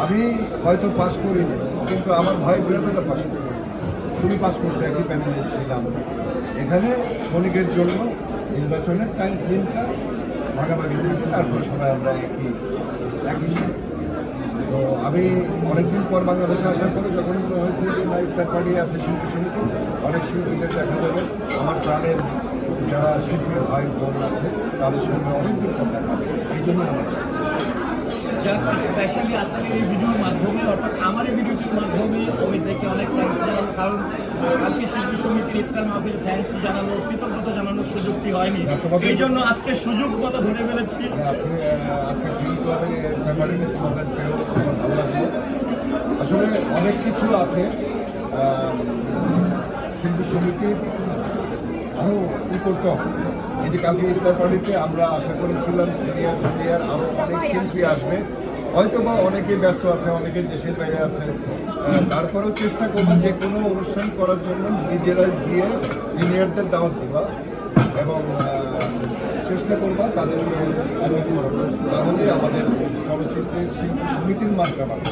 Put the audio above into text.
আমি হয়তো পাস করিনি, কিন্তু আমার ভাই ব্রাদারটা পাস করেছে, তুমি পাস করছো, একই প্যানেলে ছিলাম। এখানে ক্ষণিকের জন্য নির্বাচনের দিনটা ভাগাভাগি থাকে, তারপর সবাই আমরা একই সাথে। তো আমি অনেকদিন পর বাংলাদেশে আসার পরে যখন হয়েছে যে না ইফতার পার্টি আছে শিল্পী সমিতি, অনেক শিল্পীদের দেখা যাবে, আমার প্রাণের যারা শিল্পী ভাই বোন আছে তাদের সঙ্গে অনেকদিন পর দেখা হবে। এই জন্য যারা স্পেশালি আজকের এই ভিডিওর মাধ্যমে, অর্থাৎ আমার এই ভিডিওটির মাধ্যমে অমিতকে অনেক থ্যাঙ্কস জানানো, কারণ কালকে শিল্পী সমিতির ইফতার মাহফিলে থ্যাঙ্কস জানানোর, কৃতজ্ঞতা জানানোর সুযোগটি হয়নি, এই জন্য আজকে সুযোগ মতো ধরে ফেলেছি। আজকে ফিল্ম ক্লাবের ইফতার পার্টিতে তোমাদের ভালো লাগলো। আসলে অনেক কিছু আছে শিল্পী সমিতির আরও করতে হবে। এই যে কালকে ইফতার পার্টিতে আমরা আশা করেছিলাম সিনিয়র জুনিয়র আরও অনেক শিল্পী আসবে, হয়তো বা অনেকে ব্যস্ত আছে, অনেকে দেশের বাইরে আছে, তারপরেও চেষ্টা করবো যে কোনো অনুষ্ঠান করার জন্য নিজেরা গিয়ে সিনিয়রদের দাওয়াত দিবা এবং চেষ্টা করবা তাদেরকে তাহলে আমাদের চলচ্চিত্রের শিল্পী সমিতির মাত্রা বাড়বে।